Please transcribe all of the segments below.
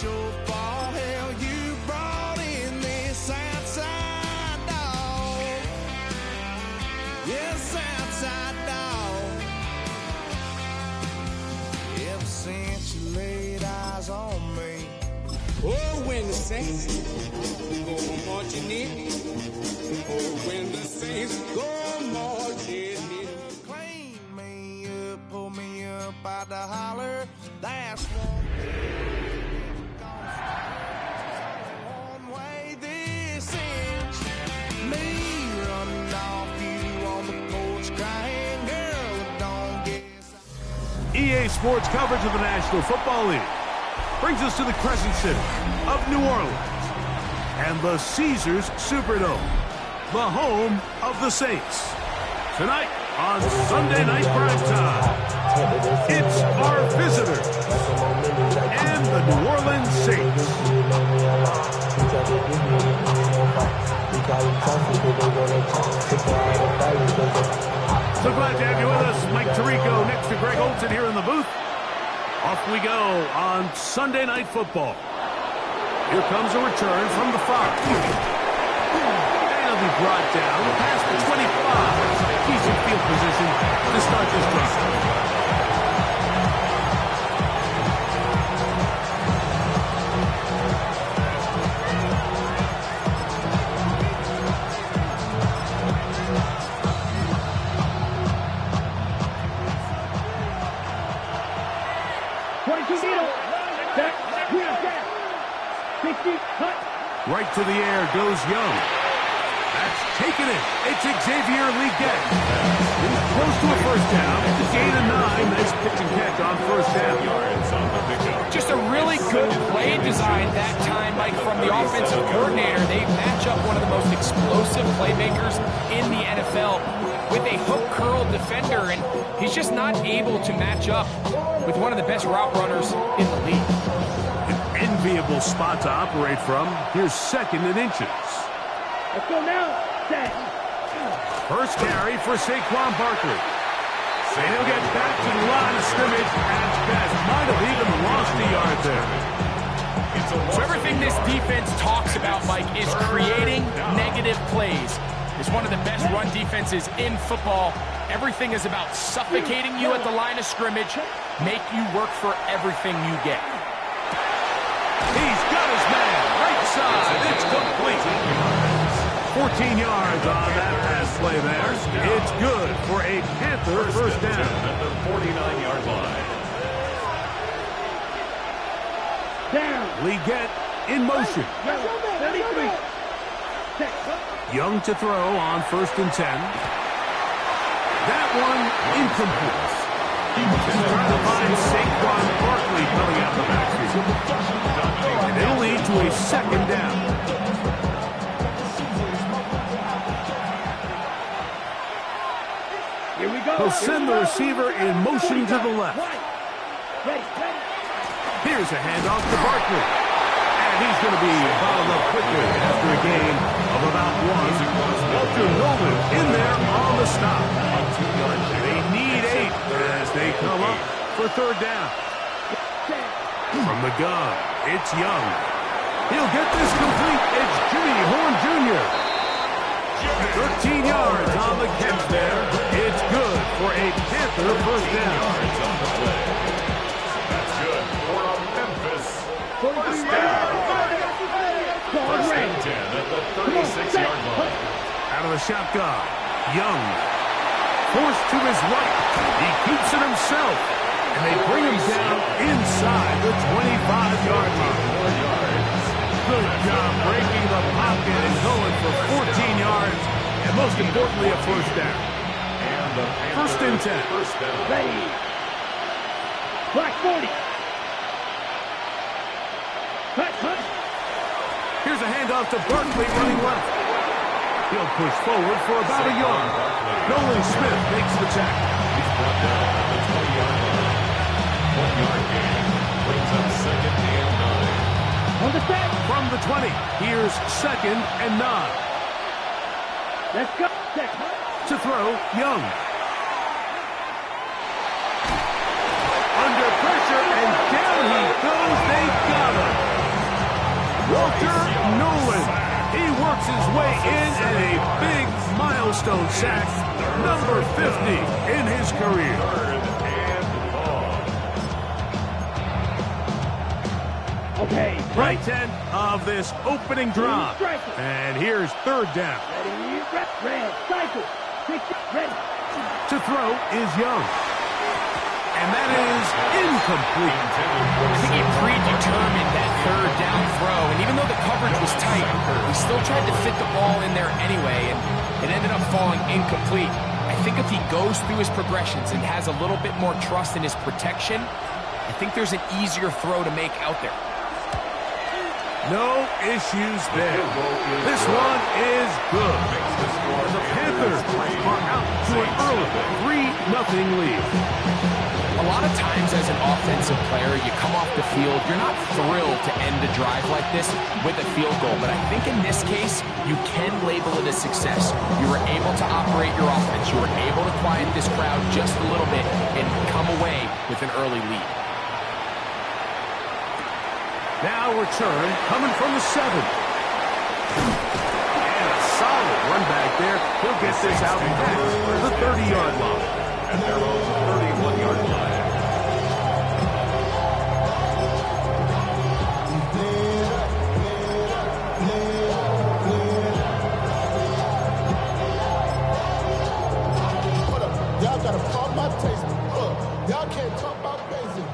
your fault. Hell, you brought in this outside dog. Yes, outside dog. Ever since you laid eyes on me. Oh, when the saints go marching in. Oh, when the saints go marching in. Clean me up, pull me up out the holler. That's one way this ends. Me running off you on the porch crying, girl, don't guess. EA Sports coverage of the National Football League brings us to the Crescent City of New Orleans and the Caesars Superdome, the home of the Saints. Tonight on Sunday Night Primetime, it's our visitors and the New Orleans Saints. So glad to have you with us. Mike Tirico next to Greg Olson here in the booth. Off we go on Sunday Night Football. Here comes a return from the 5. And he'll be brought down past the 25. Decent field position to start this drive. Right to the air goes Young. That's taken it. It's Xavier Leggett. He's close to a first down. It's a gain of 9. Nice pitch and catch on first down. Just a really good play design that time, Mike, from the offensive coordinator. They match up one of the most explosive playmakers in the NFL with a hook curl defender, and he's just not able to match up with one of the best route runners in the league. Enviable spot to operate from. Here's second and inches. Let's go now. Set. First carry for Saquon Barkley. And he'll get back to the line of scrimmage at best. Might have even lost a yard there. So everything this defense talks about, Mike, is creating negative plays. It's one of the best run defenses in football. Everything is about suffocating you at the line of scrimmage, make you work for everything you get. He's got his man. Right side. It's complete. 14 yards on that pass play there. It's good for a Panther first down at the 49-yard line. Down. Leggett in motion. 33. Young to throw on first and 10. That one incomplete. Just trying to find Saquon Barkley coming out the backfield. And it'll lead to a second down. Here we go. He'll send the receiver in motion to the left. Here's a handoff to Barkley. And he's going to be followed up quickly after a gain of about 1. Walter Nolan in there on the stop. They need 8 as they come up for third down. From the gun, it's Young. He'll get this complete. It's Jimmy Horn Jr. 13 yards on the catch there. It's good for a Panther first down. That's good for a Memphis first down. First and 10 at the 36-yard line. Out of the shotgun, Young. Forced to his right. He keeps it himself. And they bring him down inside the 25-yard line. Good job breaking the pocket and going for 14 yards. And most importantly, a first down. First and 10. Ready. Black 40. Cut. Here's a handoff to Barkley running left. He'll push forward for about a yard. Nolan Smith makes the tackle. He's brought down at the 20-yard line. 1-yard gain brings up second and 9. On the set. From the 20, here's second and 9. Let's go. To throw, Young. Under pressure, and down he goes. They got him. his way in and a big milestone sack, number 50 in his career. Okay. Right 10 of this opening drive. And here's third down. Ready, red, cycle. Ready. To throw is Young. And that is incomplete. I think he predetermined that third down throw, and even though the coverage was tight, he still tried to fit the ball in there anyway, and it ended up falling incomplete. I think if he goes through his progressions and has a little bit more trust in his protection, I think there's an easier throw to make out there. No issues there. This one is good. The Panthers are out to an early 3-0 lead. A lot of times as an offensive player, you come off the field, you're not thrilled to end a drive like this with a field goal. But I think in this case, you can label it a success. You were able to operate your offense. You were able to quiet this crowd just a little bit and come away with an early lead. Now return coming from the 7. And a solid run back there. He'll get this out past the 30-yard line. At their own 31-yard line. Y'all gotta pump my taste. Y'all can't talk about basic.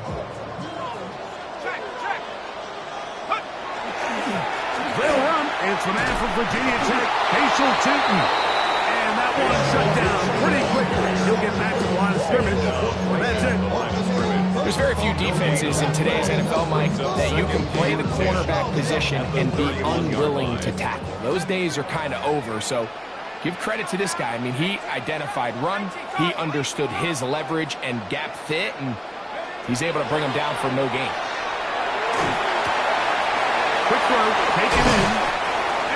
They'll run, and it's the man from Virginia Tech, Facial Tootin. And that one shut down pretty quickly. He'll get back to the line of scrimmage. That's it. There's very few defenses in today's NFL, Mike, that you can play the cornerback position and be unwilling to tackle. Those days are kind of over, so give credit to this guy. I mean, he identified run, he understood his leverage and gap fit, and he's able to bring him down for no gain. Quick throw, taken in,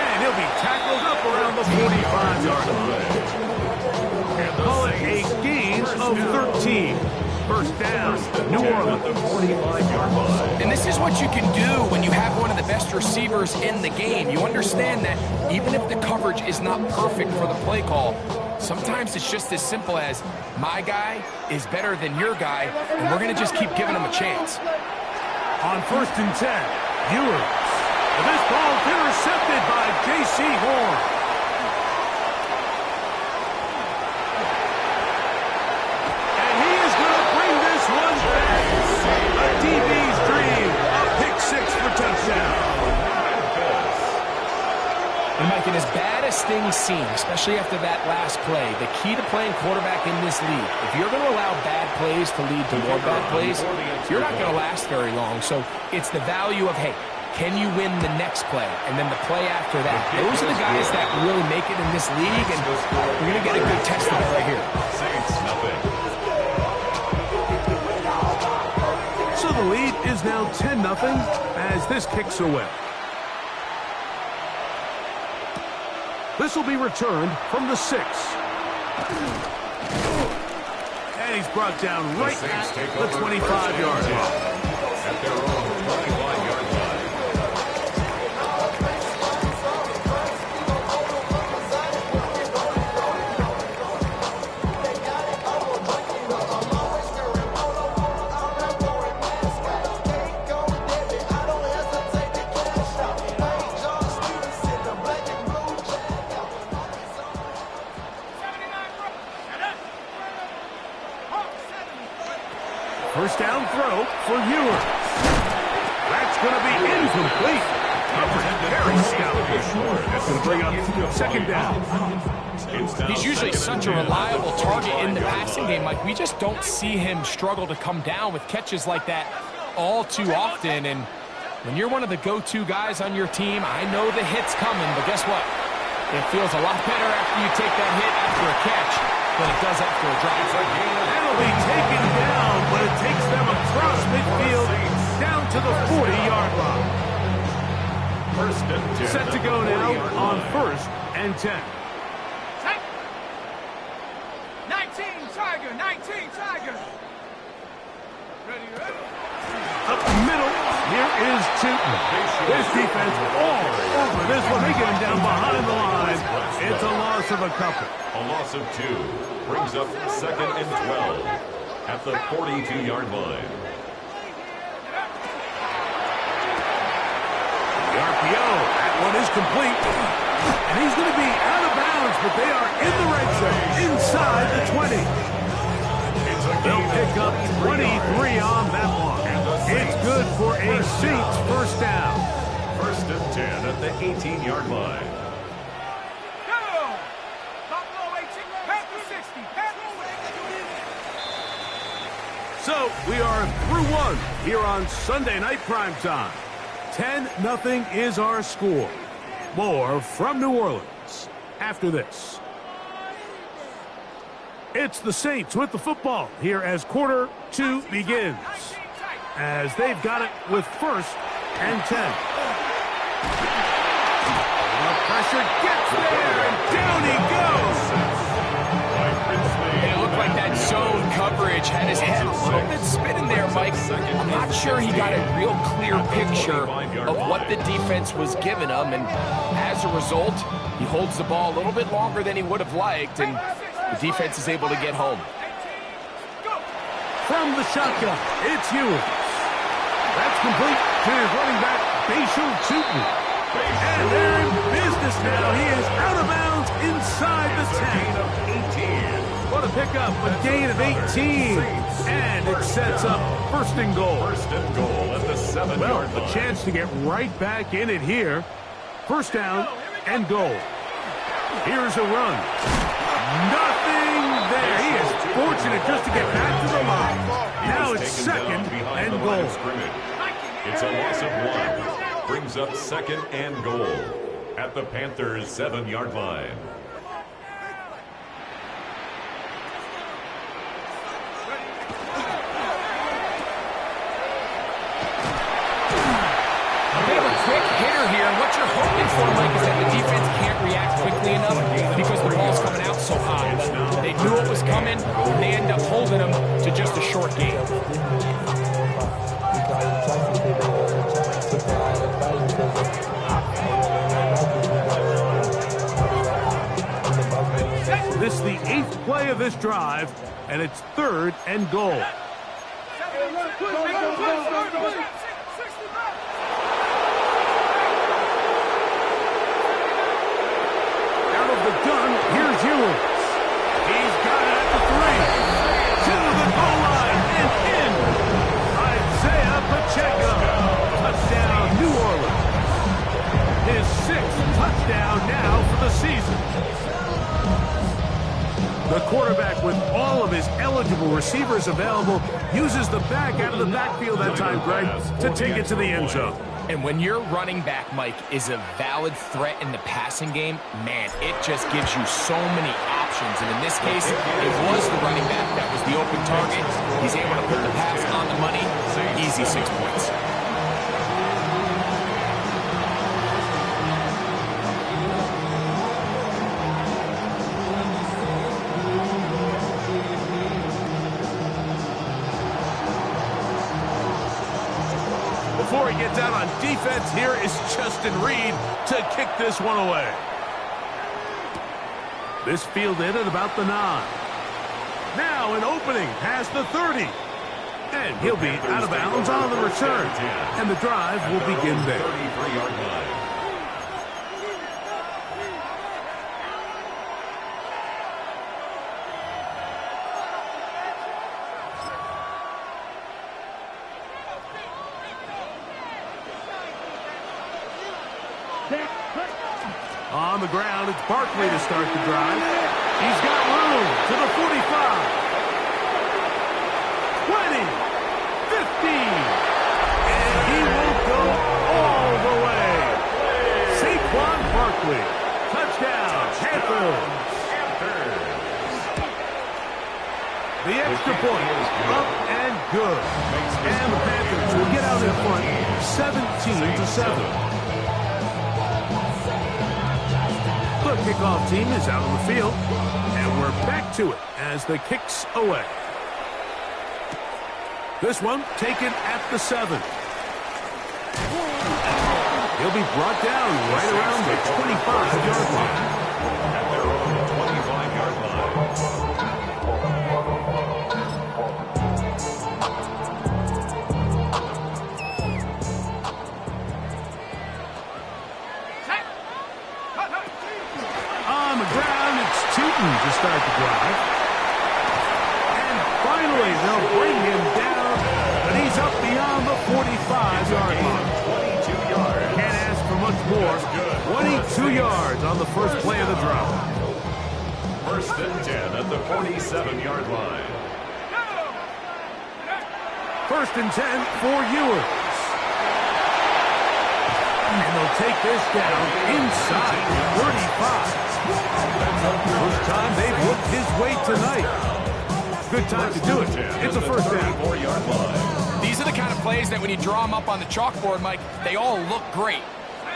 and he'll be tackled up around the 45-yard line. Call it a gain of 13. First down, New Orleans. And this is what you can do when you have one of the best receivers in the game. You understand that even if the coverage is not perfect for the play call, sometimes it's just as simple as my guy is better than your guy, and we're going to just keep giving him a chance. On 1st and 10, Ewers. And this ball's intercepted by J.C. Horn. And he is going to bring this one back. A DB's dream. A pick 6 for touchdown. And Mike, and as bad as things seem, especially after that last play, the key to playing quarterback in this league, if you're going to allow bad plays to lead to more bad plays, you're not going to last very long. So it's the value of, hey, can you win the next play? And then the play after that. Those are the guys that really make it in this league, and we're going to get a good test of it right here. Saints, nothing. So the lead is now 10-0 as this kicks away. This will be returned from the 6. And he's brought down right at the 25-yard line. At their own 21-yard line. First down throw for Ewers. That's going to be incomplete. Very stout. That's going to bring up second down. He's usually such a reliable target in the passing game. Like, we just don't see him struggle to come down with catches like that all too often. And when you're one of the go-to guys on your team, I know the hit's coming, but guess what? It feels a lot better after you take that hit after a catch than it does after a drop. That'll be taken down, but it takes them across midfield down to the 40-yard line. First and 10. Set to go now on 1st and 10. 19 Tiger, 19 Tiger. Ready, ready. Up the middle, here is Chooton. This defense all over this one. They get him down behind the line. It's a loss of a couple. A loss of 2 brings up 2nd and 12 at the 42-yard line. The RPO, that one is complete. And he's going to be out of bounds, but they are in the red zone, inside the 20. They'll pick up 23 on that one. It's good for a Saints first down. 1st and 10 at the 18-yard line. So we are through one here on Sunday Night Primetime. 10-0 is our score. More from New Orleans after this. It's the Saints with the football here as quarter 2 begins. As they've got it with 1st and 10. The pressure gets there, and down he goes. It looked like that zone coverage had his head a little bit spinning there, Mike. I'm not sure he got a real clear picture of what the defense was giving him, and as a result, he holds the ball a little bit longer than he would have liked, and the defense is able to get home. From the shotgun, it's Ewing. That's complete to his running back, Bashal Chooton. And they're in business now. He is out of bounds inside the 10. What a pickup, a gain of 18. And it sets up 1st and goal. 1st and goal at the 7-yard line. A chance to get right back in it here. 1st down and goal. Here's a run. Nothing there. He is fortunate just to get back to the line. Now it's 2nd and goal. It's a loss of 1. Brings up 2nd and goal at the Panthers' 7-yard line. A bit of a quick hitter here, and what you're hoping for, Mike, is that the defense can't react quickly enough because the ball's coming out so high. They knew it was coming, and they end up holding them to just a short game. This is the 8th play of this drive, and it's 3rd and goal. Out of the gun, here's Ewing. He's got it at the 3. To the goal line and in. Isaiah Pacheco. Touchdown, New Orleans. His 6th touchdown now for the season. The quarterback, with all of his eligible receivers available, uses the back out of the backfield that time, Greg, to take it to the end zone. And when your running back, Mike, is a valid threat in the passing game, man, it just gives you so many options. And in this case, it was the running back that was the open target. He's able to put the pass on the money. Easy 6 points. Before he gets out on defense, here is Justin Reed to kick this one away. This fielded at about the 9. Now an opening past the 30. And he'll be out of bounds on the return. And the drive will begin there. 33-yard line. On the ground, it's Barkley to start the drive. He's got room to the 45. 20. 15. And he will go all the way. Saquon Barkley. Touchdown, Panthers. The extra point up and good. And the Panthers will get out in front 17-7. The kickoff team is out on the field, and we're back to it as the kick's away. This one taken at the 7. He'll be brought down right around the 25-yard line. At their own 25-yard line. On the ground, it's Tootin to start the drive. And finally, they'll bring him down, but he's up beyond the 45-yard line. 22 yards. Can't ask for much more. 22 yards on the first play of the drive. First and 10 at the 47-yard line. First and 10 for Ewers. And they'll take this down inside the 35. First time they've looked his way tonight. Good time to do it. It's a first down. 34-yard line. These are the kind of plays that when you draw them up on the chalkboard, Mike, they all look great.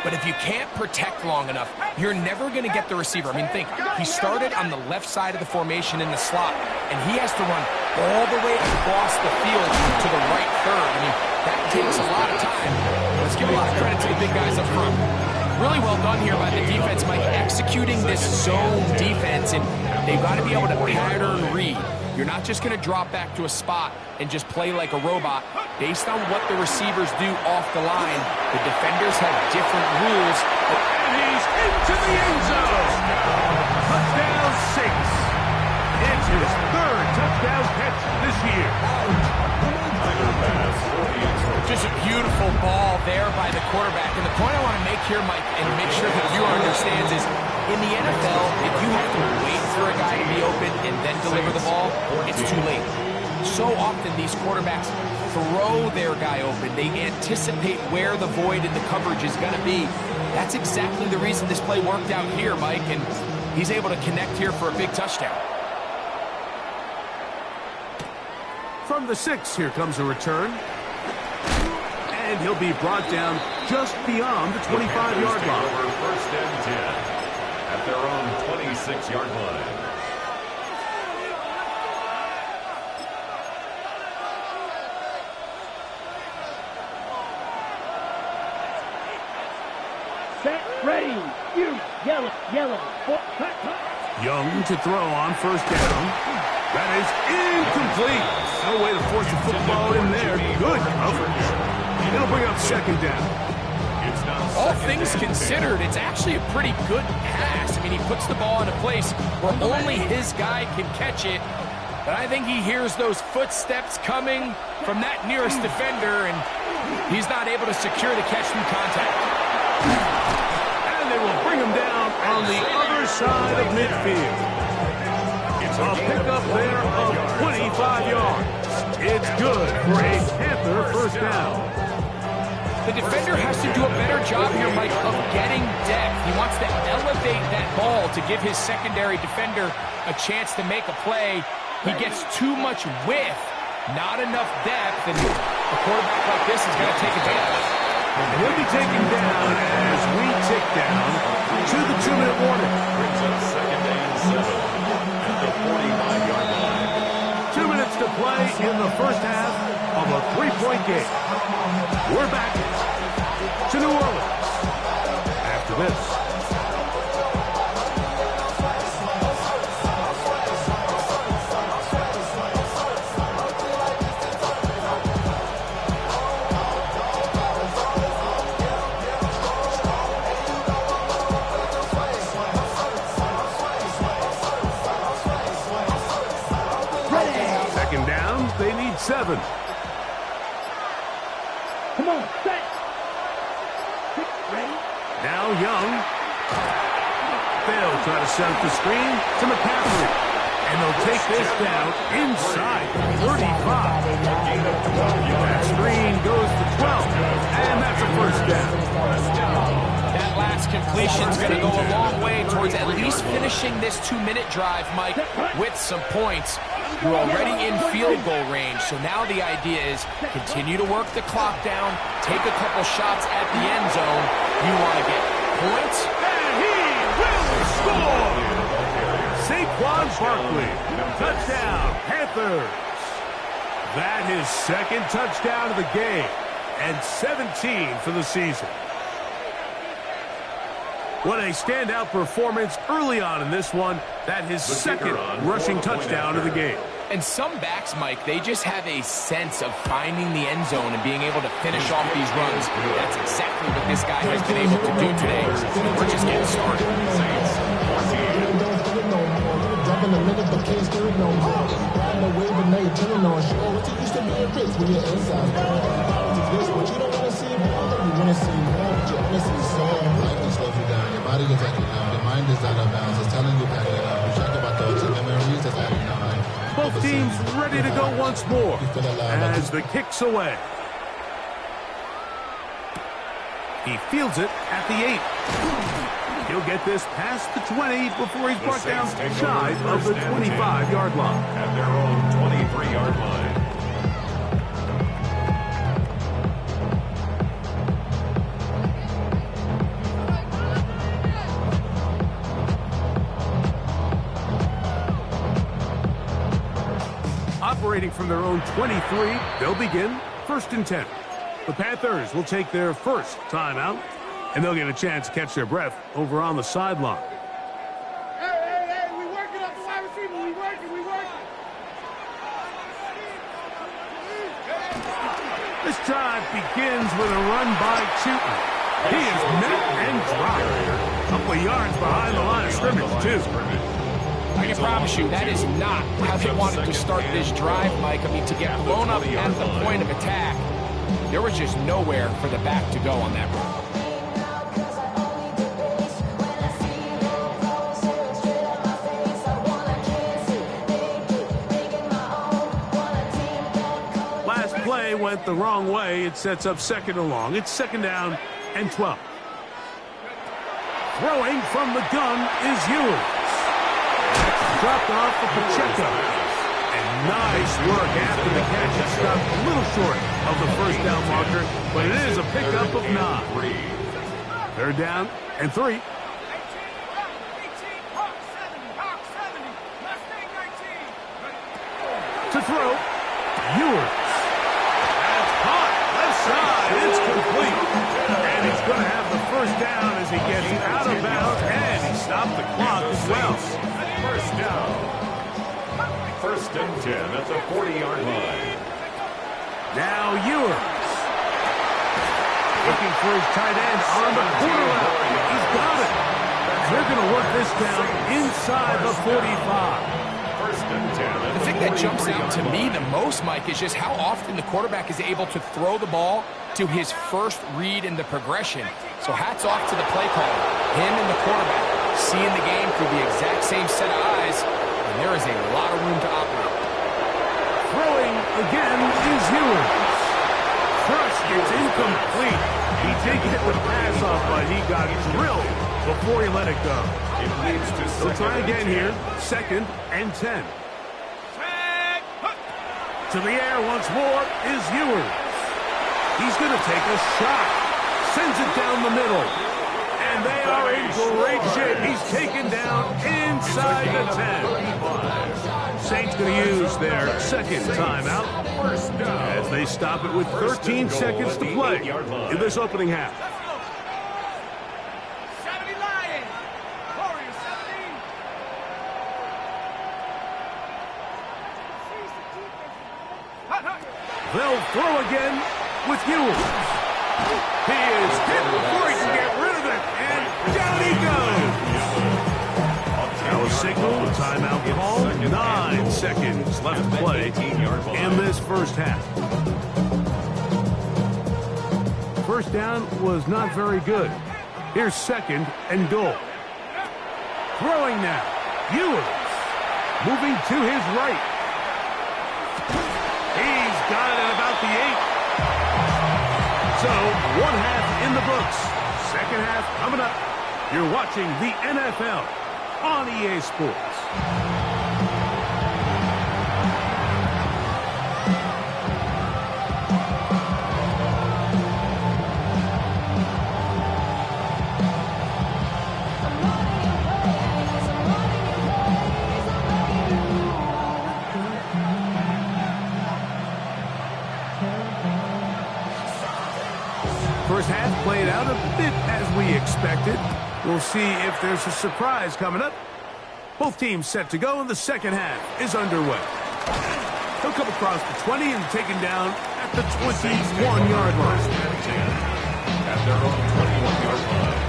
But if you can't protect long enough, you're never going to get the receiver. I mean, think, he started on the left side of the formation in the slot, and he has to run all the way across the field to the right third. I mean, that takes a lot of time. Let's give a lot of credit to the big guys up front. Really well done here by the defense, Mike, executing this zone defense, and they've got to be able to pattern read. You're not just going to drop back to a spot and just play like a robot. Based on what the receivers do off the line, the defenders have different rules. And he's into the end zone. Touchdown 6. It's his third touchdown catch this year. Just a beautiful ball there by the quarterback. And the point I want to make here, Mike, and make sure the viewer understands is, in the NFL, if you have to wait for a guy to be open and then deliver the ball, it's too late. So often these quarterbacks throw their guy open. They anticipate where the void in the coverage is going to be. That's exactly the reason this play worked out here, Mike, and he's able to connect here for a big touchdown. From the 6, here comes a return. And he'll be brought down just beyond the 25-yard line. Over first and 10 at their own 26-yard line. Set, ready, you, yellow, cut. Young to throw on first down. That is incomplete. No way to force the football in there. Good coverage. It'll bring up second down. All things considered, it's actually a pretty good pass. I mean, he puts the ball in a place where only his guy can catch it. But I think he hears those footsteps coming from that nearest defender, and he's not able to secure the catch through contact. And they will bring him down on the other side of midfield. A pickup there of 25 yards. It's good for a Panther first down. The defender has to do a better job here, Mike, of getting depth. He wants to elevate that ball to give his secondary defender a chance to make a play. He gets too much width, not enough depth, and a quarterback like this is going to take advantage. He'll be taken down as we tick down to the 2-minute warning. Brings up second and 7 at the 45-yard line. 2 minutes to play in the first half of a 3-point game. We're back to New Orleans after this. Second down, they need 7. Come on, set. Ready? Now Young. They'll try to set up the screen to McCaffrey. And they'll take this down inside 35. That screen goes to 12. And that's a first down. That last completion is going to go a long way towards at least finishing this 2-minute drive, Mike, with some points. You're already in field goal range, so now the idea is continue to work the clock down, take a couple shots at the end zone. You want to get points. And he will score! Saquon Barkley, touchdown, Panthers. That his second touchdown of the game, and 17 for the season. What a standout performance early on in this one. That his second rushing touchdown of the game. And some backs, Mike, they just have a sense of finding the end zone and being able to finish off these runs. That's exactly what this guy has been able to do today. We're just getting started. Dropping a minute, but can't steer it no more. Riding the wave, but now you're turning on shore. What you used to be a bitch when you're inside. This what you don't want to see more. You want to see more, but you want to see soul. Life will slow you down. Your body is acting up. Your mind is out of bounds. It's telling you back it up. You check about thoughts and memories that's adding up. Both teams ready to go once more as the kick's away. He fields it at the 8. He'll get this past the 20 before he's brought down shy of the 25-yard line. At their own 23-yard line. Operating from their own 23, they'll begin 1st and 10. The Panthers will take their first timeout, and they'll get a chance to catch their breath over on the sideline. Hey, we working up the wide receiver. We working. This drive begins with a run by Chewton. He is met and dropped. A couple of yards behind the line of scrimmage, too. I can promise you that is not how they wanted to start this drive, Mike. I mean, to get blown up at the point of attack, there was just nowhere for the back to go on that run. Last play went the wrong way. It sets up 2nd and long. It's 2nd down and 12. Throwing from the gun is Ewers. Dropped off for Pacheco. And nice work after the catch. It stopped a little short of the 1st down marker, but it is a pickup of 9. 3rd down and 3. To throw, Ewers. That's caught. Left side. It's complete. And he's going to have the 1st down as he gets out of bounds, and he stopped the clock as well. 1st down. 1st and 10 at the 40-yard line. Now Ewers. Looking for his tight end on the corner route. He's got it. They're going to work this down inside the 45. 1st and 10. The thing that jumps out to me the most, Mike, is just how often the quarterback is able to throw the ball to his first read in the progression. So hats off to the play caller. Him and the quarterback seeing the game through the exact same set of eyes, and there is a lot of room to operate. Throwing again is Ewers. First, it's incomplete. He did get the pass off, but he got drilled before he let it go. It leads to He'll try again here. 2nd and 10. To the air once more is Ewers. He's going to take a shot. Sends it down the middle. And they are in great shape. He's taken down inside the 10. Saints going to use their 2nd timeout as they stop it with 13 seconds to play in this opening half. 70 Lions. Warriors 70. They'll throw again with Ewers. He is hit before he can get rid of it, and down he goes. Now a signal, a timeout call, 9 seconds left to play in this 1st half. 1st down was not very good. Here's 2nd and goal. Throwing now, Ewers moving to his right. He's got it at about the 8. So, 1 half in the books. 2nd half coming up. You're watching the NFL on EA Sports. First half played out a bit as we expected. We'll see if there's a surprise coming up. Both teams set to go, and the second half is underway. He'll come across the 20 and taken down at the 21-yard line. At their own 21-yard line.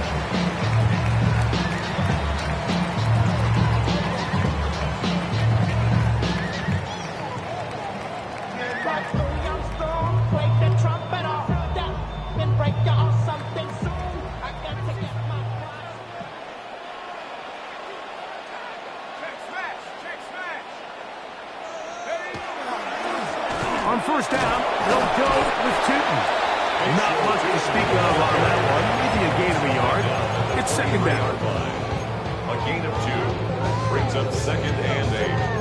On first down, they'll go with Tootin. Not much to speak of on that one. Maybe a gain of a yard. It's second down. A gain of 2 brings up second and 8.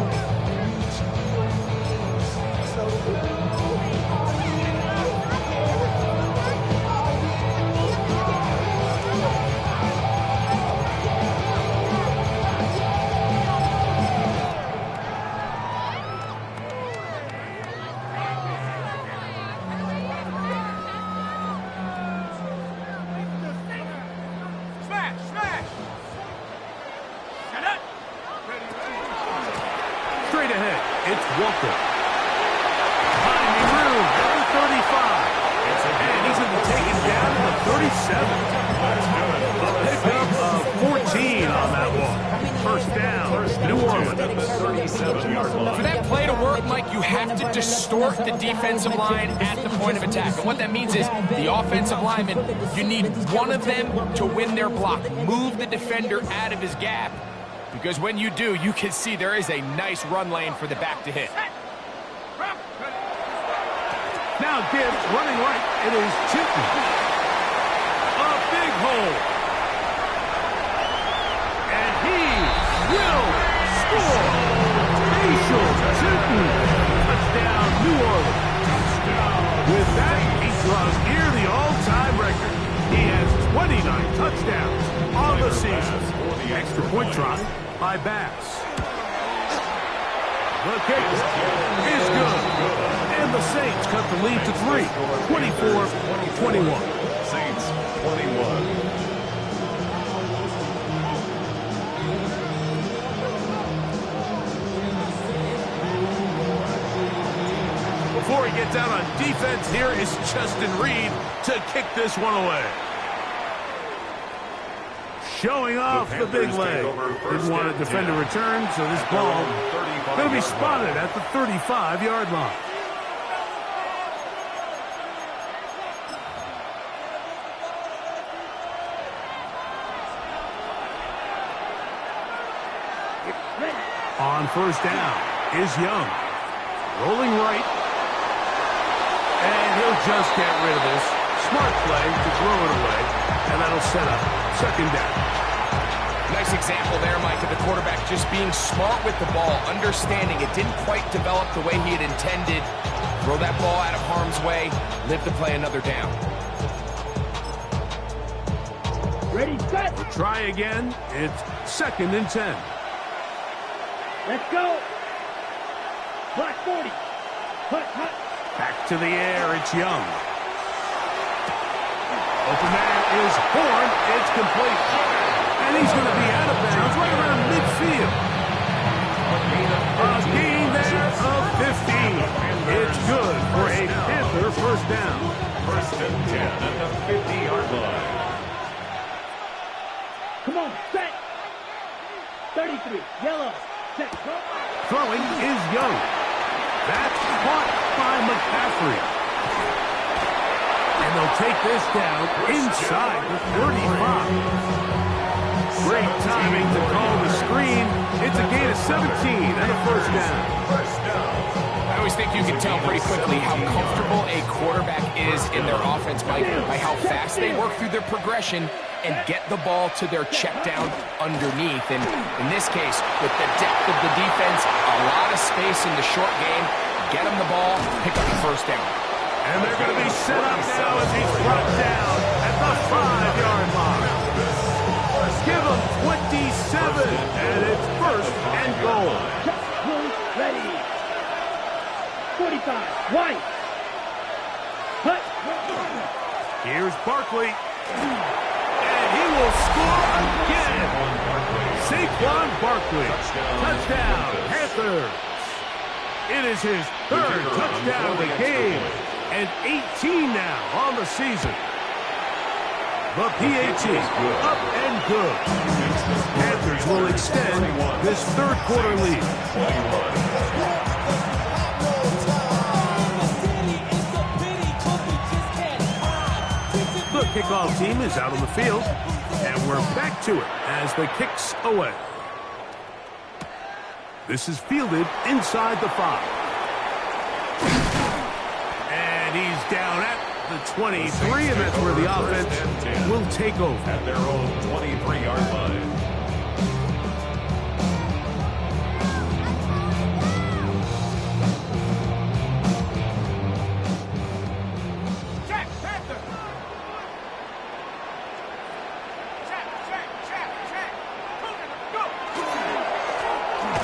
Straight ahead, it's Walker. Finding room at the 35. And he's going to be taken down to the 37. A pickup of 14 on that one. First down, New Orleans. For that play to work, Mike, you have to distort the defensive line at the point of attack. And what that means is the offensive lineman, you need one of them to win their block. Move the defender out of his gap. Because when you do, you can see there is a nice run lane for the back to hit. Now Gibbs running right. It is Tootin. A big hole. And he will score. Facial Tootin. Touchdown, New Orleans. With that, he draws near the all-time record. He has 29 touchdowns on the season. Extra point try by Bass. The kick is good. And the Saints cut the lead to 3, 24-21. Saints 21. Before he gets out on defense, here is Justin Reed to kick this one away. Showing off the big leg. Didn't want a defender return, so this ball going to be spotted at the 35-yard line. On first down is Young. Rolling right. And he'll just get rid of this. Smart play to throw it away. And that'll set up second down. Nice example there, Mike, of the quarterback just being smart with the ball, understanding it didn't quite develop the way he had intended. Throw that ball out of harm's way, live to play another down. Ready, set. We'll try again. It's second and 10. Let's go. Block 40. Hut, hut. Back to the air, it's Young. Open man is Horn. It's complete. And he's going to be out of bounds right around midfield. A gain there of 15. It's good for a Panther first down. First and 10 at the 50-yard line. Come on, set. 33, yellow. Set. Throwing is Young. That's caught by McCaffrey. And they'll take this down inside the 35. Great timing to call the screen. It's a gain of 17 and a first down. I always think you can tell pretty quickly how comfortable a quarterback is in their offense, Mike, by how fast they work through their progression and get the ball to their check down underneath. And in this case, with the depth of the defense, a lot of space in the short game, get them the ball, pick up the first down. And they're going to be set up now as he's brought down at the 5-yard line. Give him 27, and it's first and goal. Ready. 45, White. Hut. Here's Barkley. And And he will score again. Saquon Barkley. Touchdown, Panthers. It is his third touchdown of the game. And 18 now on the season. The PAT up and good. Panthers will extend this third quarter lead. The kickoff team is out on the field, and we're back to it as the kick's away. This is fielded inside the 5. And he's down at the 23, and that's where the offense will take over. At their own 23-yard line.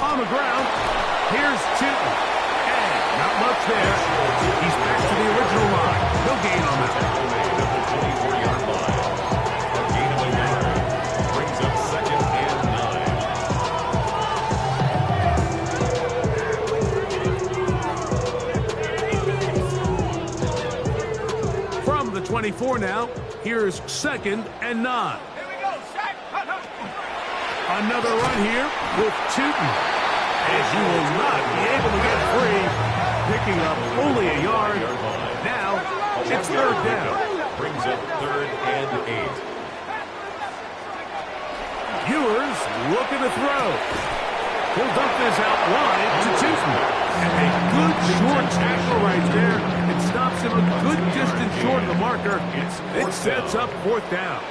On the ground, here's Chilton. And not much there. He's back to the original line. No gain on that. Made at the 24-yard line. A gain of a yard. Brings up 2nd and 9. From the 24 now, here's 2nd and 9. Another run here with Chilton. As you will not be able to get free, picking up only a yard. Now, it's 3rd down. Brings up 3rd and 8. Ewers looking to throw. He'll dump this out wide to Chilton. And a good short tackle right there. It stops him a good distance short of the marker. It sets up 4th down.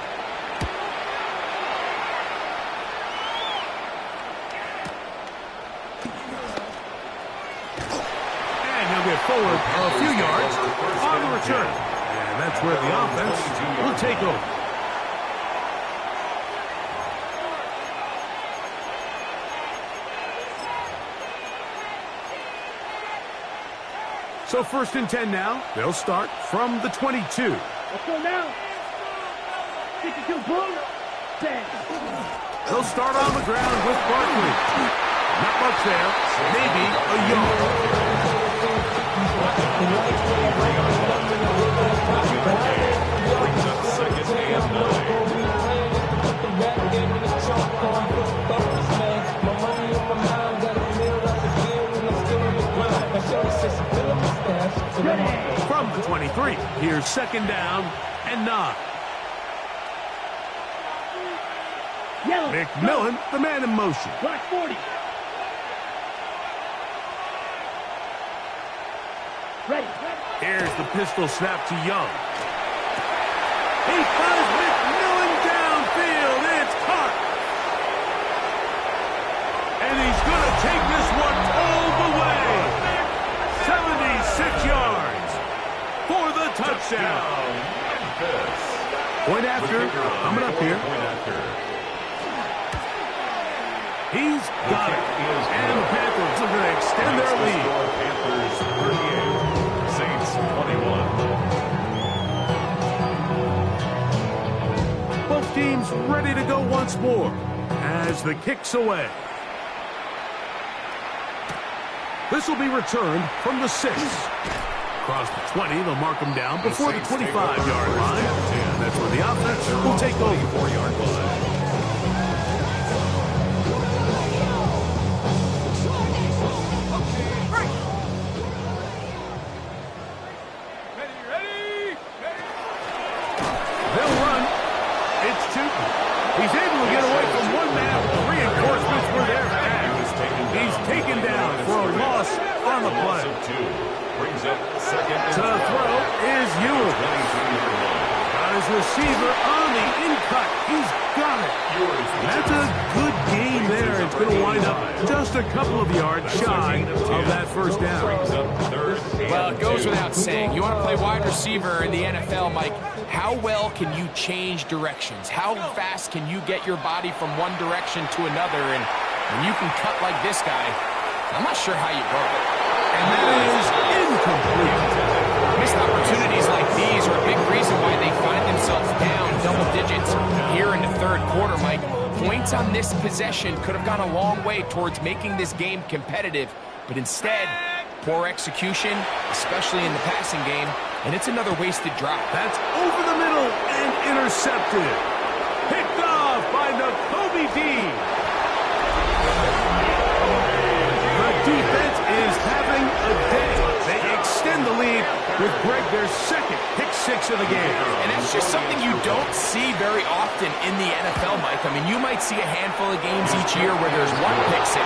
Get forward a few yards on the return. And that's where the offense will take over. So 1st and 10 now. They'll start from the 22. Let's go now. 62 boom. 10. They'll start on the ground with Barkley. Not much there. Maybe a yard. Brings up 2nd and 9. From the 23, here's 2nd down and 9. McMillan, the man in motion. Black 40. Ready. Here's the pistol snap to Young. He finds McMillan downfield. It's caught. And he's going to take this one all the way. 76 yards for the touchdown. Point after. Coming up here. He's got it. And the Panthers are going to extend their lead. Panthers 38, Saints 21. Both teams ready to go once more as the kick's away. This will be returned from the 6. Across the 20, they'll mark them down before the 25-yard line. And that's where the offense will take over. 4-yard line. He's able to get away from one man. Reinforcements were there fast. He's taken down for a loss on the play. Brings up 2nd and to throw is Ewers. Got his receiver on the in-cut. He's got it. That's a good game there. It's going to wind up just a couple of yards shy of that 1st down. Well, it goes without saying. You want to play wide receiver in the NFL, Mike, how well can you change directions? How fast can you get your body from one direction to another? And when you can cut like this guy, I'm not sure how you broke it. And that is incomplete. Missed opportunities like these are a big reason why they find themselves down double digits here points on this possession could have gone a long way towards making this game competitive, but instead, poor execution, especially in the passing game, and it's another wasted drop. That's over the middle and intercepted. Picked off by Nakobe Dean. The defense is having a day. They extend the lead with Greg their second pick-6 of the game. And that's just something you don't see very often in the NFL, Mike. I mean, you might see a handful of games each year where there's one pick-6.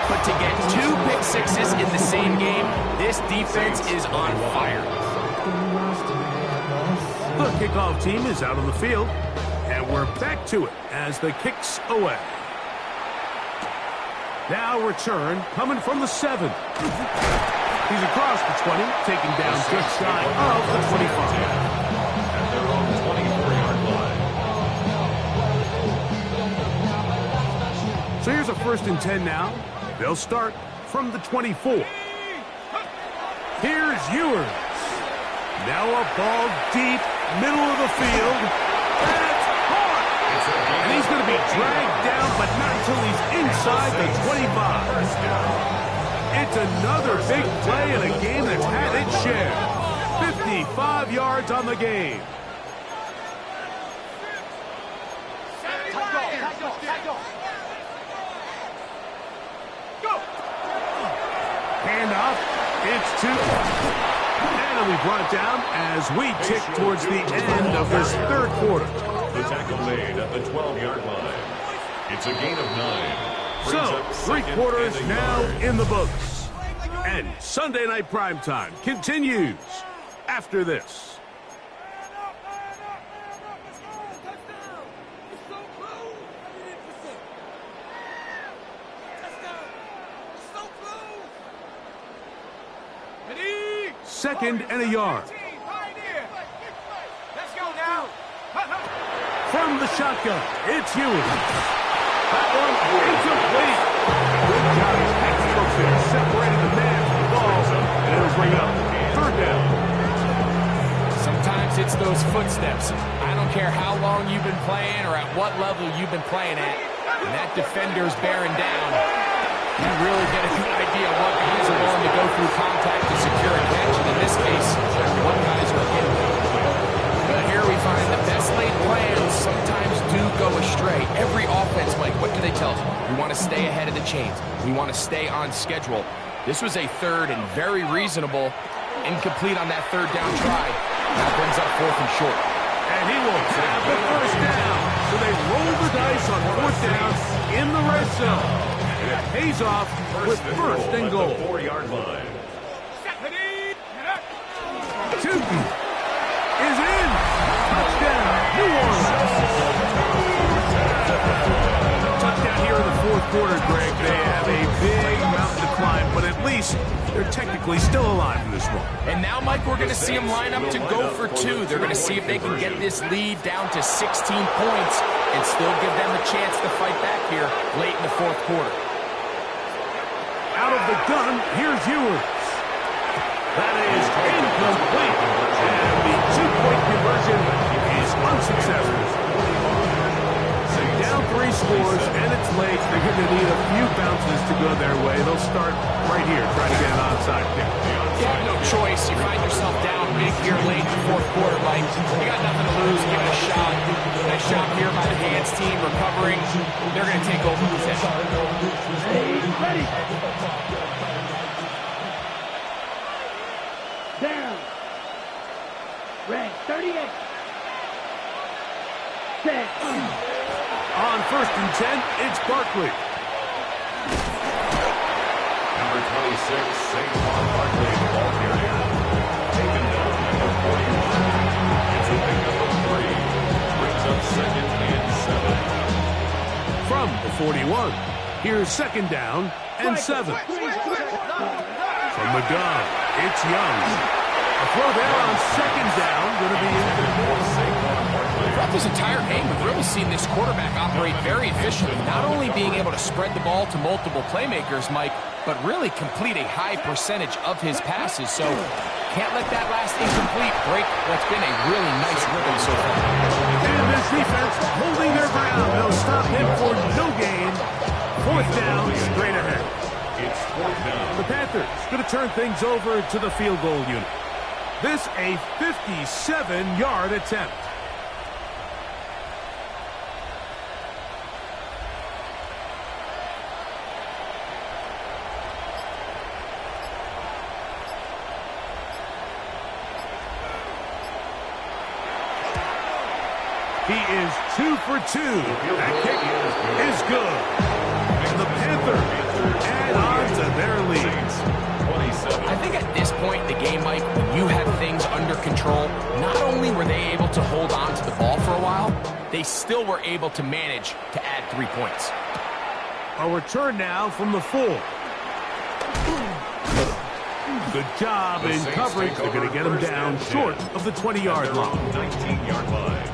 But to get 2 pick-6s in the same game, this defense is on fire. The kickoff team is out on the field, and we're back to it as the kick's away. Now return coming from the 7. He's across the 20, taken down just shy of the 25. At their own 24-yard line. So here's a 1st and 10 now. They'll start from the 24. Here's Ewers. Now a ball deep, middle of the field. That's caught! And he's going to be dragged down, but not until he's inside the 25. It's another big play in a game that's had its share. 55 yards on the game. Handoff. It's 2. And it'll be brought down as we tick towards the end of this 3rd quarter. The tackle made at the 12-yard line. It's a gain of 9. So, 3 quarters now in the books. And Sunday Night Primetime continues after this. Second and a yard. Let's go now. From the shotgun, it's Ewing. That one incomplete. Good job. Extra separating the man from the ball. And it'll bring up 3rd down. Sometimes it's those footsteps. I don't care how long you've been playing or at what level you've been playing at. When that defender's bearing down, you really get a good idea of what guys are willing to go through contact to secure a catch. And in this case, what guys are in. But here we find the best laid plans sometimes do go astray. Every offense, Mike, what do they tell us? We want to stay ahead of the chains. We want to stay on schedule. This was a 3rd and very reasonable. Incomplete on that 3rd down try. That brings up 4th and short. And he will have the 1st down. So they roll the dice on 4th down in the red zone. And it pays off with 1st and goal. 4-yard line. Tootin is in. Touchdown, New Orleans. Touchdown here in the 4th quarter, Greg. They have a big mountain to climb, but at least they're technically still alive in this one. And now, Mike, we're going to see them line up to go for 2. They're going to see if they can get this lead down to 16 points and still give them a chance to fight back here late in the 4th quarter. Out of the gun, here's Ewers. That is incomplete. And the 2-point conversion is unsuccessful. So down 3 scores, and it's late. They're going to need a few bounces to go their way. They'll start right here, trying to get an onside kick. You have no choice. You find yourself down big here late in the 4th quarter, Mike. You got nothing to lose. Give it a shot. Nice job here by the hands team recovering. They're going to take over possession. Ready. Down. Red 38. Set. On 1st and 10, it's Barkley. Number 26, Saquon Barkley, the ball carrier. Taken down at the 41. It's a pickup of 3. Brings up 2nd and 7. From the 41, here's 2nd down and 7. From the gun, it's Young. A throw there on 2nd down, going to be Throughout this entire game, we've really seen this quarterback operate very efficiently, not only being able to spread the ball to multiple playmakers, Mike, but really complete a high percentage of his passes. So can't let that last incomplete break what's been a really nice rhythm so far. And this defense holding their ground. They'll stop him for no gain. Fourth down, straight ahead. It's fourth down. The Panthers going to turn things over to the field goal unit. This a 57-yard attempt. He is 2 for 2. That kick is good. And the Panthers add on to their lead. I think at this point in the game, Mike, when you have things under control, not only were they able to hold on to the ball for a while, they still were able to manage to add 3 points. A return now from the 4. Good job in coverage. They're going to get him down short of the 20-yard line. 19-yard line.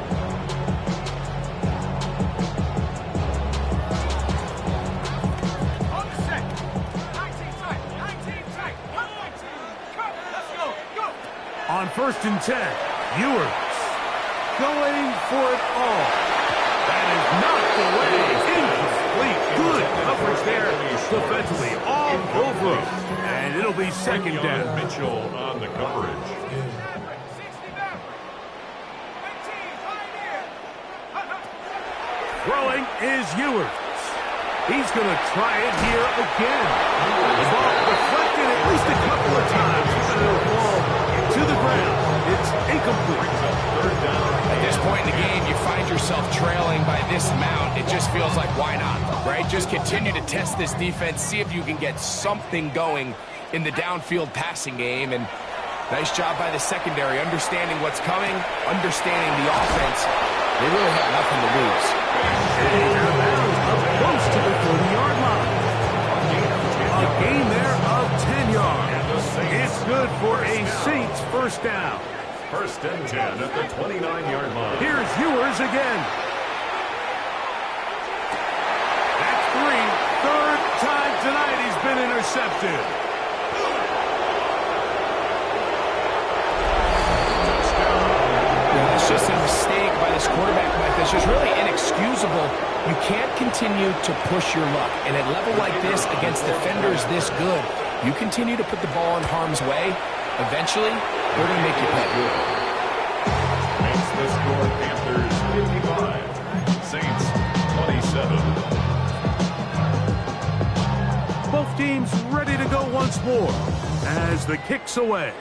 On 1st and 10, Ewers going for it all. That is not the way. Incomplete. Good coverage there defensively. All over him. And it'll be second down. Mitchell on the coverage. Throwing is Ewers. He's going to try it here again. The ball deflected at least a couple of times. And it'll fall to the ground. It's incomplete. Third down. At this point in the game, you find yourself trailing by this amount. It just feels like, why not, right? Just continue to test this defense, see if you can get something going in the downfield passing game. And nice job by the secondary, understanding what's coming, understanding the offense. They really have nothing to lose. Out of bounds, up close to the 40-yard line. A gain there of 10 yards. It's good for a Saints first down. 1st and 10 at the 29-yard line. Here's Ewers again. That's 3. Third time tonight he's been intercepted. It's just a mistake by this quarterback, Mike. That's just really inexcusable. You can't continue to push your luck. And at a level like this, against defenders this good, you continue to put the ball in harm's way, eventually, they're going to make you pay. Makes the score Panthers 55, Saints 27. Both teams ready to go once more as the kick's away.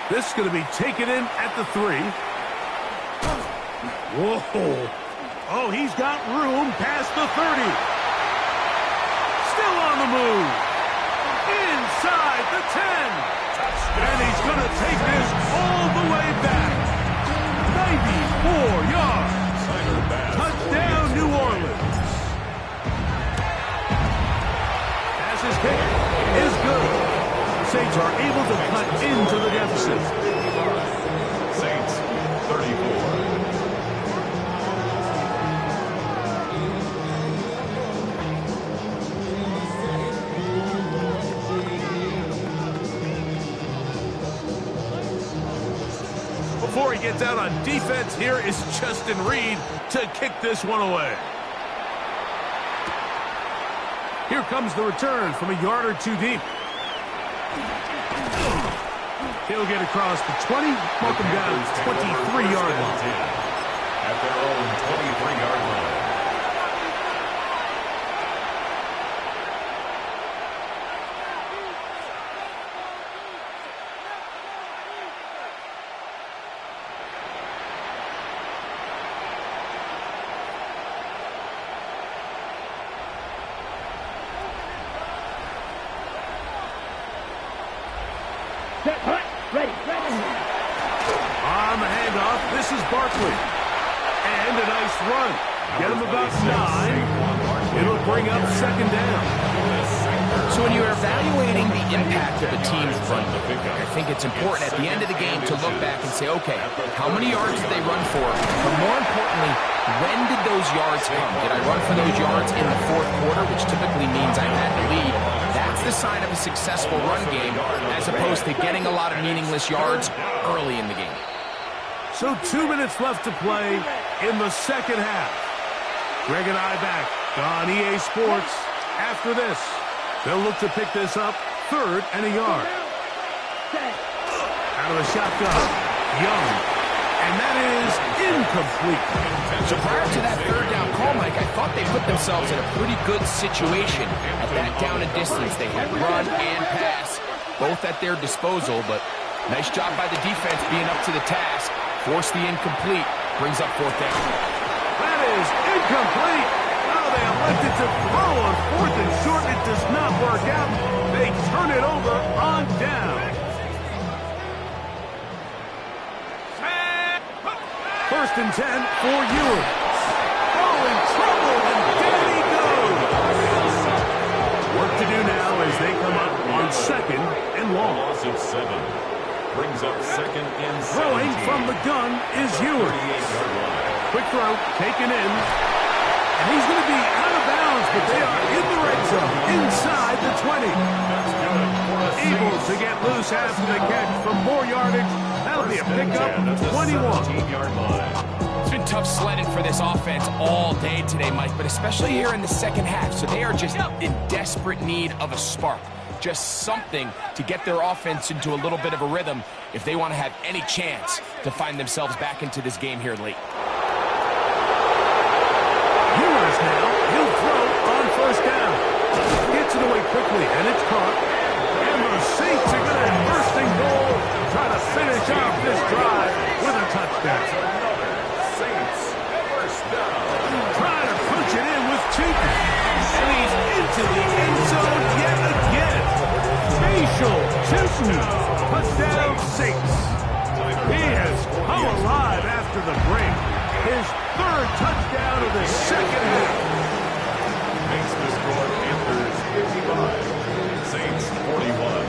This is going to be taken in at the 3. Whoa. Oh, he's got room past the 30. Still on the move. Inside the 10. And he's going to take this all the way back. 94 yards. Touchdown, New Orleans. Pass his kick is good. Saints are able to cut into the deficit. Saints 34. Before he gets out on defense, here is Justin Reed to kick this one away. Here comes the return from a yard or 2 deep. He'll get across the 20, mark him down at the 23-yard line. At their own 23-yard line. On the handoff, this is Barkley. And a nice run. Get him about 9. It'll bring up second down. So when you're evaluating the impact of a team's run, I think it's important at the end of the game to look back and say, okay, how many yards did they run for? But more importantly, when did those yards come? Did I run for those yards in the 4th quarter, which typically means I had the lead? That's the sign of a successful run game, as opposed to getting a lot of meaningless yards early in the game. So 2 minutes left to play in the second half. Greg and I back on EA Sports after this. They'll look to pick this up, 3rd and a yard. Out of the shotgun, Young. And that is incomplete. So prior to that 3rd down call, Mike, I thought they put themselves in a pretty good situation at that down and distance. They had run and pass, both at their disposal, but nice job by the defense being up to the task. Force the incomplete, brings up 4th down. That is incomplete. Now they elected to throw on 4th and short. It does not work out. They turn it over on down. 1st and 10 for Ewing. Oh, in trouble, and down he goes. Work to do now as they come up on 2nd and long. Loss of 7. Brings up 2nd and 17. Throwing from the gun is Ewing. Quick throw, taken in. And he's going to be out of bounds, but they are in the red zone, inside the 20. Able to get loose after the catch for more yardage. That'll be a pickup, 21. It's been tough sledding for this offense all day today, Mike, but especially here in the second half. So they are just in desperate need of a spark. Just something to get their offense into a little bit of a rhythm if they want to have any chance to find themselves back into this game here late. Ewers now, he'll throw on 1st down. Gets it away quickly, and it's caught. And the Saints are going to have 1st and goal, try to finish off this drive with a touchdown. Saints, 1st down. Trying to punch it in with Cheek. And he's into the end zone yet again. Facial Tootin. Touchdown Saints. He has come alive after the break. His 3rd touchdown of the second half. Makes the score Panthers 55. Saints 41.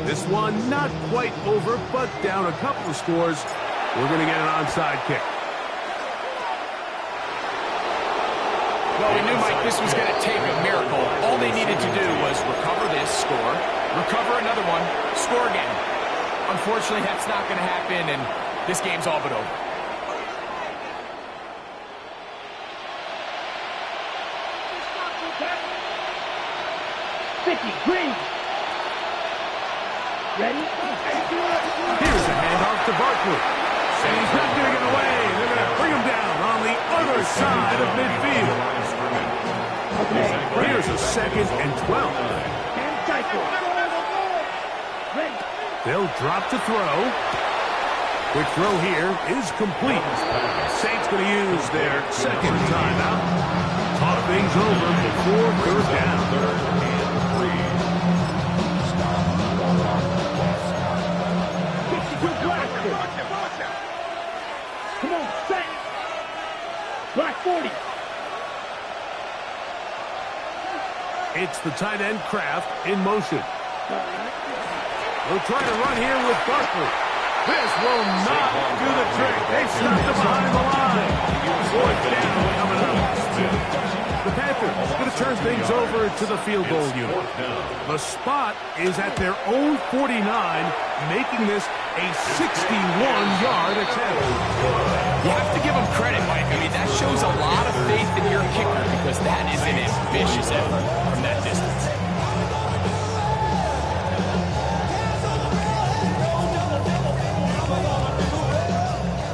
This one not quite over, but down a couple of scores. We're going to get an onside kick. Well, we knew, Mike, this was going to take a miracle. All they needed to do was recover this, score, recover another one, score again. Unfortunately, that's not going to happen, and this game's all but over. Green. Ready? Here's a handoff to Barkley. And he's not going to get away. They're going to bring him down on the other side of midfield. Here's a 2nd and 12. They'll drop to throw. Quick throw here is complete. Saints going to use their 2nd timeout. Talk things over before 3rd down. 3rd and 3. Come on, set. Black 40. It's the tight end Kraft in motion. They'll try to run here with Barkley. This will not do the trick. They stopped him behind the line. 4th down coming up. The Panthers going to turn things over to the field goal unit. The spot is at their own 49, making this a 61-yard attempt. You have to give them credit, Mike. I mean, that shows a lot of faith in your kicker because that is an ambitious effort from that distance.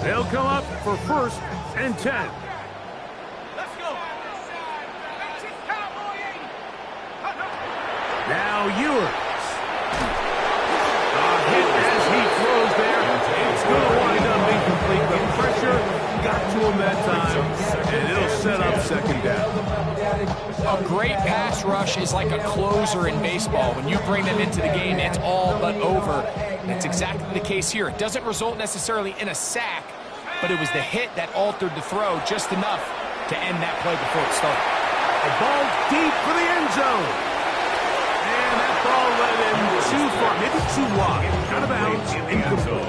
They'll come up for 1st and 10. Now Ewers. Hit as he throws there. It's going to wind up incomplete. The pressure got to him that time, and it'll set up 2nd down. A great pass rush is like a closer in baseball. When you bring them into the game, it's all but over. That's exactly the case here. It doesn't result necessarily in a sack, but it was the hit that altered the throw just enough to end that play before it started. The ball deep for the end zone. And that ball led in too far, maybe too wide. Out of bounds, incomplete.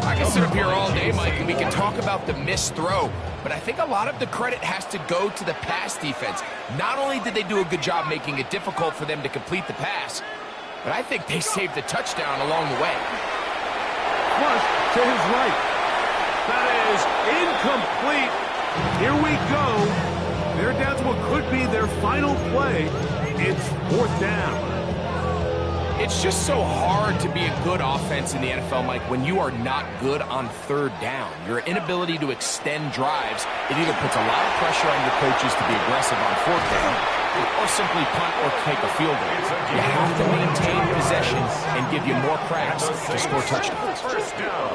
I can sit up here all day, Mike, and we can talk about the missed throw, but I think a lot of the credit has to go to the pass defense. Not only did they do a good job making it difficult for them to complete the pass, but I think they saved the touchdown along the way. Flush to his right. That is incomplete. Here we go. They're down to what could be their final play. It's 4th down. It's just so hard to be a good offense in the NFL, Mike, when you are not good on 3rd down. Your inability to extend drives, it either puts a lot of pressure on your coaches to be aggressive on 4th down or simply punt or take a field goal. You have to maintain possession and give you more cracks to score touchdowns. 1st down.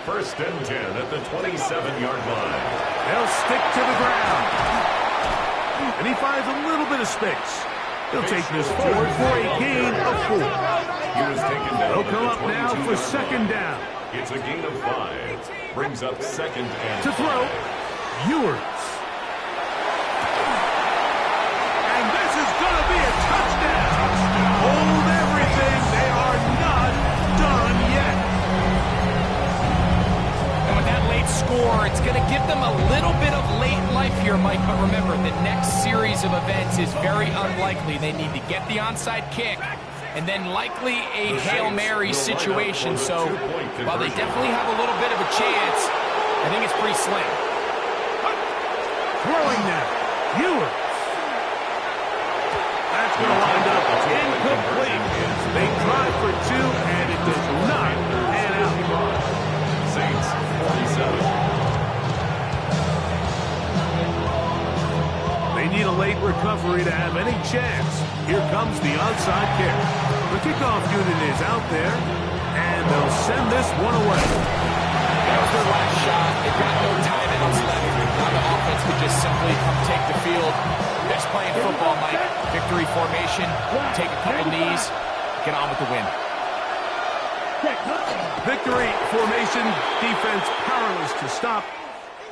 1st and 10 at the 27-yard line. They'll stick to the ground. And he finds a little bit of space. He'll take this forward for a gain of 4. He was taken down. They'll come up now for 2nd down. It's a gain of 5. Brings up 2nd and To throw, Ewers. And this is going to be a touchdown. Hold everything. They are not done yet. And with that late score, it's going to give them a little bit of late life here, Mike. But remember, the next series of events is very unlikely. They need to get the onside kick and then likely a Hail Mary situation. So while they definitely have a little bit of a chance, I think it's pretty slim. Throwing now, Ewers. That's going to wind up incomplete. They tried for 2, and it does not pan out. Saints 47. They need a late recovery to have any chance. Here comes the onside kick. The kickoff unit is out there, and they'll send this one away. That was their last shot. They've got no timeouts left. Now the offense could just simply come take the field. Best play in football, Mike. Victory formation, take a couple knees, get on with the win. Victory formation, defense powerless to stop.